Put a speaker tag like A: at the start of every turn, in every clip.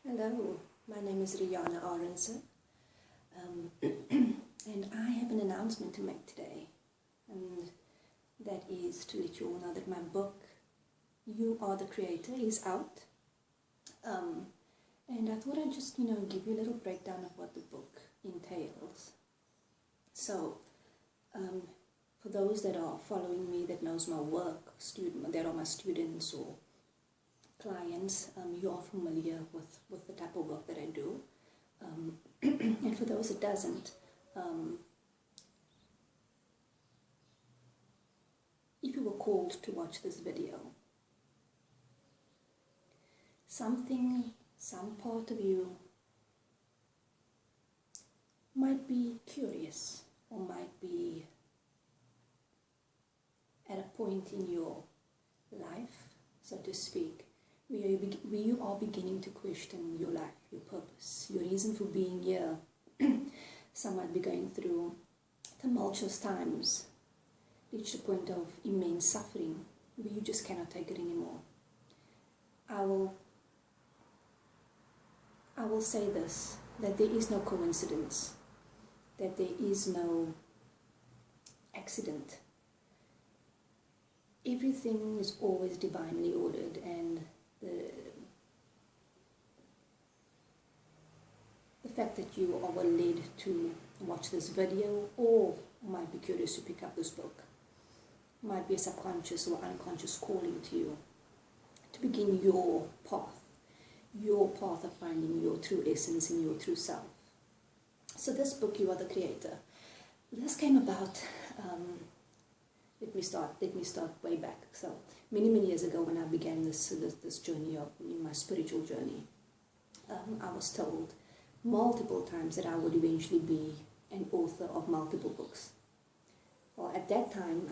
A: Hello, my name is Riana Arendse, and I have an announcement to make today, and that is to let you all know that my book, You Are the Creator, is out, and I thought I'd just, give you a little breakdown of what the book entails. So, for those that are following me, that knows my work, that are my students or clients, you are familiar with the type of work that I do. And for those that doesn't, if you were called to watch this video, some part of you might be curious or might be at a point in your life, so to speak, where you are beginning to question your life, your purpose, your reason for being here. Some might be going through tumultuous times, reach the point of immense suffering, where you just cannot take it anymore. I will say this, that there is no coincidence, that there is no accident. Everything is always divinely ordered, and the fact that you are led to watch this video or might be curious to pick up this book might be a subconscious or unconscious calling to you to begin your path of finding your true essence and your true self. So this book, You Are the Creator, this came about, let me start way back. So many years ago, when I began this journey of my spiritual journey, I was told multiple times that I would eventually be an author of multiple books. Well, at that time,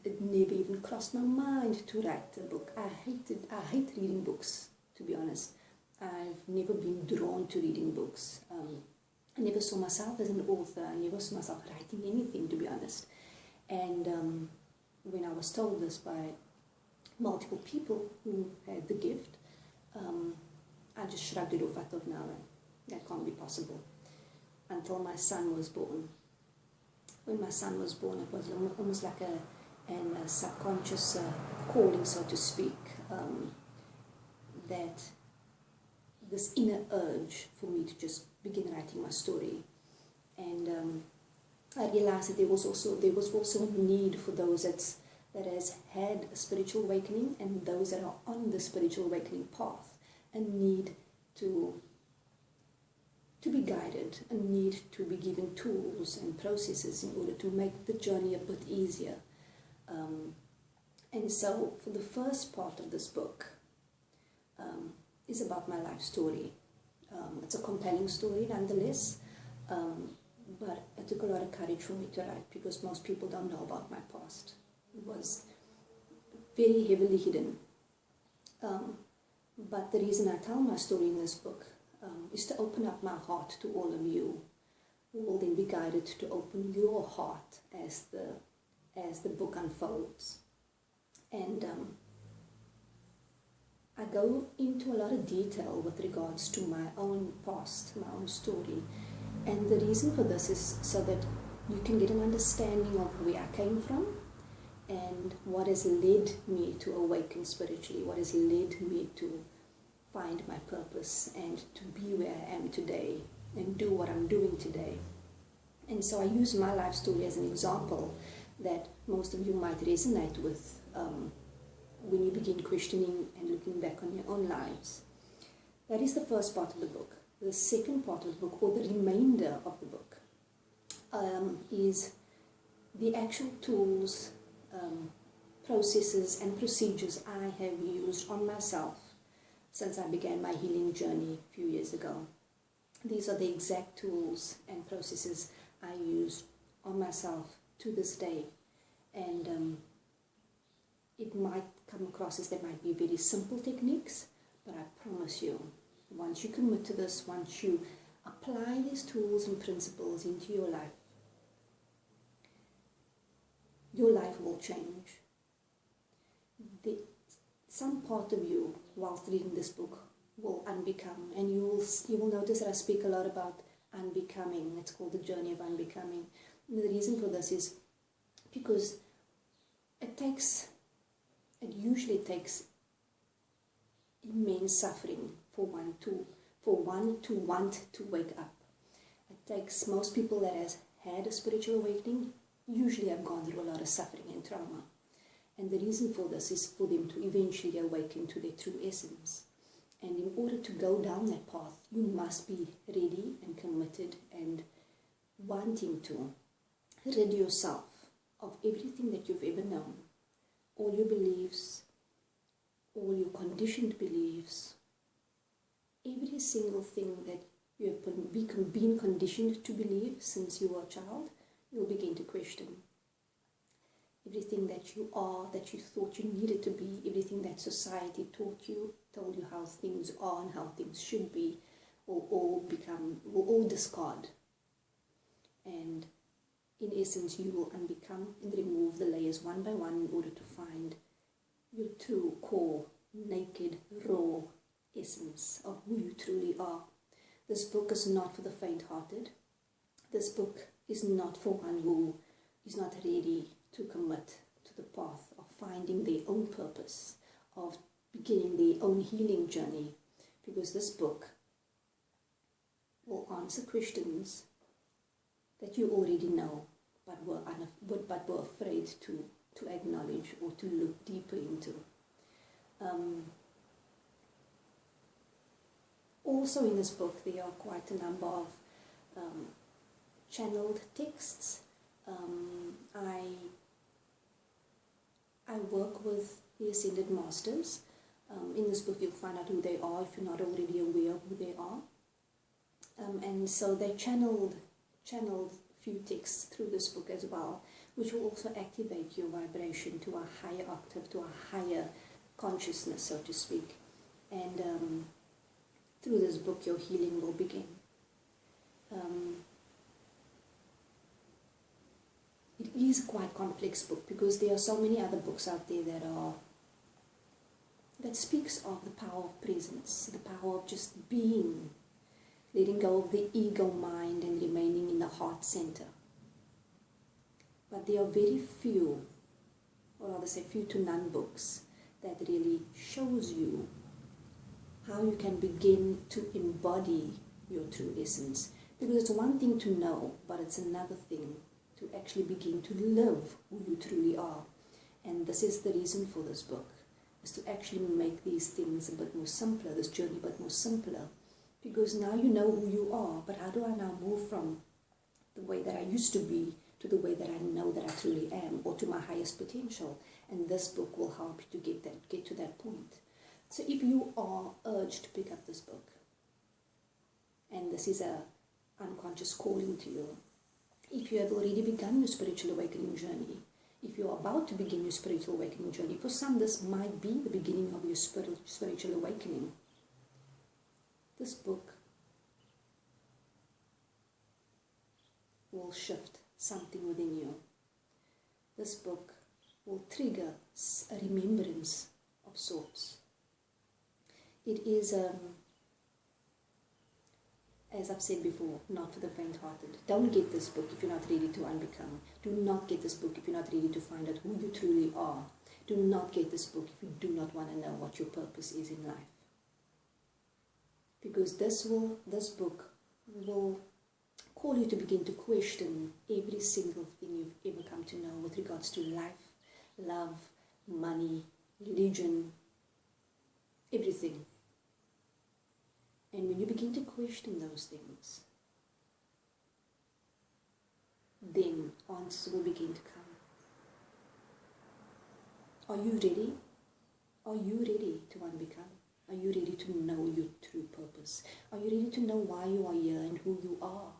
A: it never even crossed my mind to write a book. I hate reading books, to be honest. I've never been drawn to reading books. I never saw myself as an author. I never saw myself writing anything, to be honest. And when I was told this by multiple people who had the gift, I just shrugged it off. I thought, no, that can't be possible. Until my son was born. When my son was born, it was almost like a subconscious calling, so to speak, that this inner urge for me to just begin writing my story. And I realized that there was also a need for those that has had a spiritual awakening and those that are on the spiritual awakening path, a need to be guided, a need to be given tools and processes in order to make the journey a bit easier. And so for the first part of this book is about my life story. It's a compelling story nonetheless, but it took a lot of courage for me to write because most people don't know about my past. It was very heavily hidden. But the reason I tell my story in this book is to open up my heart to all of you, who will then be guided to open your heart as the book unfolds. And I go into a lot of detail with regards to my own past, my own story. And the reason for this is so that you can get an understanding of where I came from and what has led me to awaken spiritually, what has led me to find my purpose and to be where I am today and do what I'm doing today. And so I use my life story as an example that most of you might resonate with when you begin questioning and looking back on your own lives. That is the first part of the book. The second part of the book, or the remainder of the book, is the actual tools, processes and procedures I have used on myself since I began my healing journey a few years ago. These are the exact tools and processes I use on myself to this day. And it might come across as they might be very simple techniques, but I promise you, once you commit to this, once you apply these tools and principles into your life will change. Some part of you, whilst reading this book, will unbecome. And you will notice that I speak a lot about unbecoming. It's called the journey of unbecoming. And the reason for this is because it usually takes immense suffering for one to want to wake up. It takes most people that has had a spiritual awakening usually have gone through a lot of suffering and trauma. And the reason for this is for them to eventually awaken to their true essence. And in order to go down that path, you must be ready and committed and wanting to rid yourself of everything that you've ever known, all your beliefs, all your conditioned beliefs, every single thing that you have been conditioned to believe since you were a child, you'll begin to question. Everything that you are, that you thought you needed to be, everything that society told you how things are and how things should be, will all discard. And in essence, you will unbecome and remove the layers one by one in order to find your true core, naked, raw essence of who you truly are. This book is not for the faint-hearted. This book is not for one who is not ready to commit to the path of finding their own purpose, of beginning their own healing journey, because this book will answer questions that you already know, but were afraid to acknowledge or to look deeper into. Also in this book there are quite a number of channeled texts. I work with the Ascended Masters. In this book you'll find out who they are if you're not already aware of who they are. And so they channeled few texts through this book as well, which will also activate your vibration to a higher octave, to a higher consciousness, so to speak. And through this book your healing will begin. It is a quite complex book because there are so many other books out there that speaks of the power of presence, the power of just being, letting go of the ego mind and remaining in the heart center. But there are very few, or rather say few to none books that really shows you how you can begin to embody your true essence. Because it's one thing to know, but it's another thing to actually begin to live who you truly are. And this is the reason for this book, is to actually make these things a bit more simpler, this journey a bit more simpler. Because now you know who you are, but how do I now move from the way that I used to be to the way that I know that I truly am, or to my highest potential? And this book will help you to get to that point. So if you are urged to pick up this book, and this is a unconscious calling to you, if you have already begun your spiritual awakening journey, if you are about to begin your spiritual awakening journey, for some this might be the beginning of your spiritual awakening. This book will shift something within you. This book will trigger a remembrance of sorts. It is, as I've said before, not for the faint-hearted. Don't get this book if you're not ready to unbecome. Do not get this book if you're not ready to find out who you truly are. Do not get this book if you do not want to know what your purpose is in life. Because this book will call you to begin to question every single thing you've ever come to know with regards to life, love, money, religion, everything. And when you begin to question those things, then answers will begin to come. Are you ready? Are you ready to unbecome? Are you ready to know your true purpose? Are you ready to know why you are here and who you are?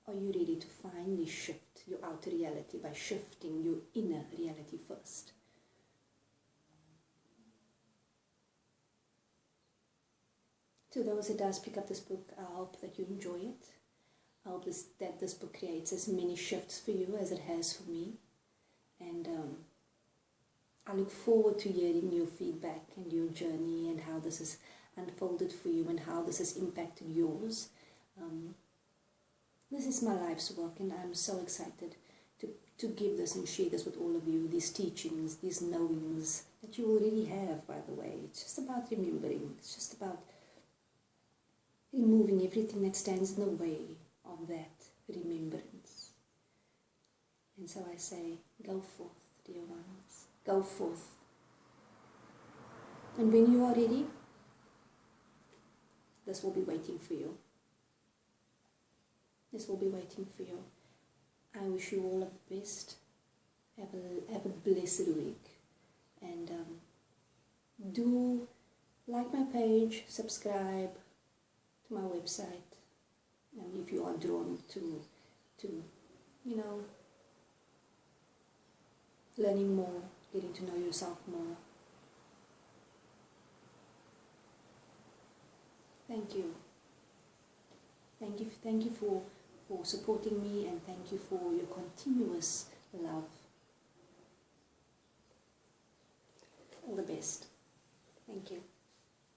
A: Are you ready to finally shift your outer reality by shifting your inner reality first? To those that does pick up this book, I hope that you enjoy it. I hope that this book creates as many shifts for you as it has for me. And I look forward to hearing your feedback and your journey and how this has unfolded for you and how this has impacted yours. This is my life's work, and I'm so excited to give this and share this with all of you, these teachings, these knowings that you already have, by the way. It's just about remembering. It's just about removing everything that stands in the way of that remembrance. And so I say, go forth, dear ones. Go forth. And when you are ready, this will be waiting for you. This will be waiting for you. I wish you all the best. Have a blessed week. And do like my page, subscribe to my website. And if you are drawn to learning more, getting to know yourself more. Thank you. Thank you for supporting me, and thank you for your continuous love. All the best.